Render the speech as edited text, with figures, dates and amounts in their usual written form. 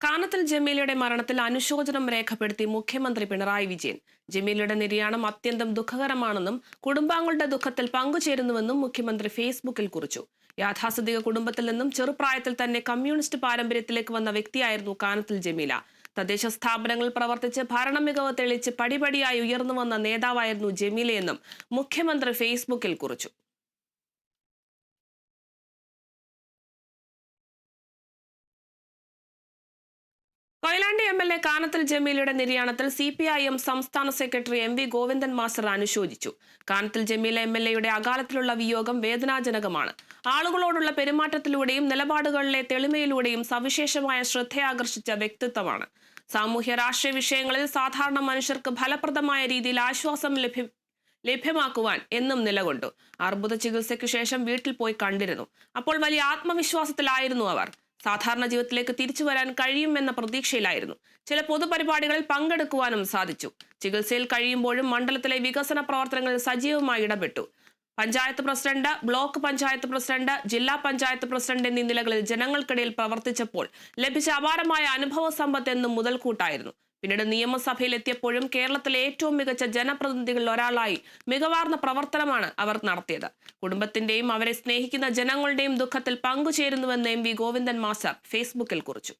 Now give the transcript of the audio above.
കാനത്തിൽ ജമീലയുടെ മരണത്തിൽ അനുശോചനം രേഖപ്പെടുത്തി മുഖ്യമന്ത്രി പിണറായി വിജയൻ. ജമീലയുടെ നിര്യാണം അത്യന്തം ദുഃഖകരമാണെന്നും കുടുംബാംഗങ്ങളുടെ ദുഃഖത്തിൽ പങ്കുചേരുന്നുവെന്നും മുഖ്യമന്ത്രി ഫേസ്ബുക്കിൽ കുറിച്ചു. യാഥാസ്ഥിതിക കുടുംബത്തിൽ നിന്നും ചെറുപ്രായത്തിൽ തന്നെ കമ്മ്യൂണിസ്റ്റ് പാരമ്പര്യത്തിലേക്ക് വന്ന വ്യക്തിയായിരുന്നു കാനത്തിൽ ജമീല. തദ്ദേശ സ്ഥാപനങ്ങളിൽ പ്രവർത്തിച്ച് ഭരണ മികവ് തെളിയിച്ച് പടിപടിയായി ഉയർന്നു വന്ന നേതാവായിരുന്നു ജമീലയെന്നും മുഖ്യമന്ത്രി ഫേസ്ബുക്കിൽ കുറിച്ചു. കൊയിലാണ്ടി എം.എൽ.എ. കാനത്തിൽ ജമീലയുടെ നിര്യാണത്തിൽ CPIM സംസ്ഥാന സെക്രട്ടറി MV ഗോവിന്ദൻ മാസ്റ്റർ അനുശോചിച്ചു. കാനത്തിൽ ജമീല MLA-യുടെ അകാലത്തിലുള്ള വിയോഗം വേദനാജനകമാണ്. ആളുകളോടുള്ള പെരുമാറ്റത്തിലൂടെയും നിലപാടുകളിലെ തെളിമയിലൂടെയും സവിശേഷമായ ശ്രദ്ധയാകർഷിച്ച വ്യക്തിത്വമാണ്. സാമൂഹ്യ രാഷ്ട്രീയ വിഷയങ്ങളിൽ സാധാരണ മനുഷ്യർക്ക് ഫലപ്രദമായ രീതിയിൽ ആശ്വാസം ലഭ്യമാക്കുവാൻ എന്നും നിലകൊണ്ടു. അർബുദ ചികിത്സയ്ക്കു ശേഷം വീട്ടിൽ പോയി കണ്ടിരുന്നു. അപ്പോൾ വലിയ ആത്മവിശ്വാസത്തിലായിരുന്നു അവർ. സാധാരണ ജീവിതത്തിലേക്ക് തിരിച്ചു വരാൻ കഴിയുമെന്ന പ്രതീക്ഷയിലായിരുന്നു. ചില പൊതുപരിപാടികളിൽ പങ്കെടുക്കുവാനും സാധിച്ചു. ചികിത്സയിൽ കഴിയുമ്പോഴും മണ്ഡലത്തിലെ വികസന പ്രവർത്തനങ്ങളിൽ സജീവമായി ഇടപെട്ടു. Panchayat president, block panchayat president, ജില്ലാ പഞ്ചായത്ത് പ്രസിഡന്റ് എന്നീ നിലകളിൽ ജനങ്ങൾക്കിടയിൽ പ്രവർത്തിച്ചപ്പോൾ ലഭിച്ച അപാരമായ അനുഭവ സമ്പത്ത് എന്നും മുതൽക്കൂട്ടായിരുന്നു. പിന്നീട് നിയമസഭയിലെത്തിയപ്പോഴും കേരളത്തിലെ ഏറ്റവും മികച്ച ജനപ്രതിനിധികളിൽ ഒരാളായി മികവാർന്ന പ്രവർത്തനമാണ് അവർ നടത്തിയത്. കുടുംബത്തിന്റെയും അവരെ സ്നേഹിക്കുന്ന ജനങ്ങളുടെയും ദുഃഖത്തിൽ പങ്കുചേരുന്നുവെന്ന് MV ഗോവിന്ദൻ മാസ്റ്റർ ഫേസ്ബുക്കിൽ കുറിച്ചു.